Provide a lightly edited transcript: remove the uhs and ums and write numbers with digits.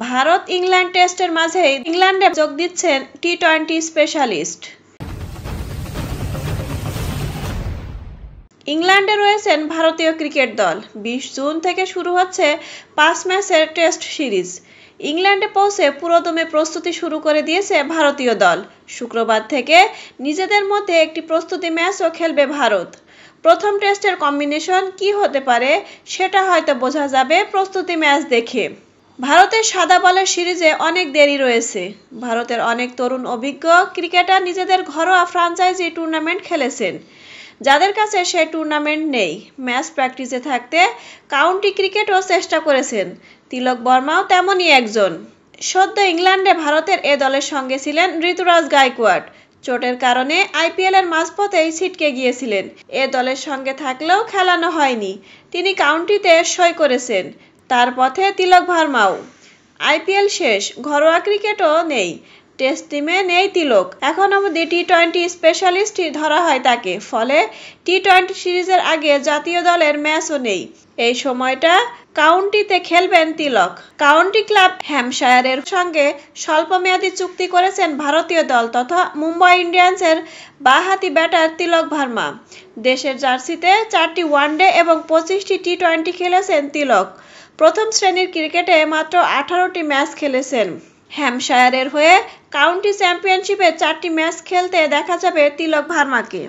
Bharat England টেস্টের মাঝেই ইংল্যান্ডে যোগ দিচ্ছেন টি-20 স্পেশালিস্ট। ইংল্যান্ডে রয়েছেন ভারতীয় ক্রিকেট দল। 20 জুন থেকে শুরু হচ্ছে 5 ম্যাচের টেস্ট সিরিজ। ইংল্যান্ডে পৌঁছে পুরোদমে প্রস্তুতি শুরু করে দিয়েছে ভারতীয় দল। শুক্রবার থেকে নিজেদের মধ্যে একটি প্রস্তুতি ম্যাচও খেলবে ভারত। প্রথম টেস্টের কম্বিনেশন কী হতে পারে সেটা হয়তো বোঝা যাবে প্রস্তুতি ম্যাচ দেখে। ভারতের সাদা বলের সিরিজে অনেক দেরি রয়েছে। ভারতের অনেক তরুণ অভিজ্ঞ ক্রিকেটার নিজেদের ঘরোয়া ফ্র্যাঞ্চাইজি টুর্নামেন্ট খেলেছেন, যাদের কাছে সে টুর্নামেন্ট নেই। ম্যাচ প্র্যাকটিসে থাকতে কাউন্টি ক্রিকেটও চেষ্টা করেছেন। তিলক বর্মাও তেমনই একজন। সদ্য ইংল্যান্ডে ভারতের এ দলের সঙ্গে ছিলেন ঋতুরাজ গায়কোয়াড়। চোটের কারণে আইপিএলের মাঝপথেই ছিটকে গিয়েছিলেন। এ দলের সঙ্গে থাকলেও খেলানো হয়নি। তিনি কাউন্টিতে সই করেছেন। তার পথে তিলক ভার্মাও। আইপিএল শেষ, ঘরোয়া ক্রিকেটও নেই, টেস্ট টিমে নেই তিলক। এখন অবধি টি-20 স্পেশালিস্টই ধরা হয় তাকে। ফলে টি-20 সিরিজের আগে জাতীয় দলের ম্যাচও নেই। এই সময়টা কাউন্টিতে খেলবেন তিলক। কাউন্টি ক্লাব হ্যাম্পশায়ারের সঙ্গে স্বল্পমেয়াদী চুক্তি করেছেন ভারতীয় দল তথা মুম্বাই ইন্ডিয়ান্সের বাঁহাতি ব্যাটার তিলক ভার্মা। দেশের জার্সিতে 4টি ওয়ানডে এবং 25টি টি-20 খেলেছেন তিলক। প্রথম শ্রেণীর ক্রিকেটে মাত্র 18টি ম্যাচ খেলেছেন। হ্যাম্পশায়ারের হয়ে কাউন্টি চ্যাম্পিয়নশিপে 4টি ম্যাচ খেলতে দেখা যাবে তিলক ভার্মাকে।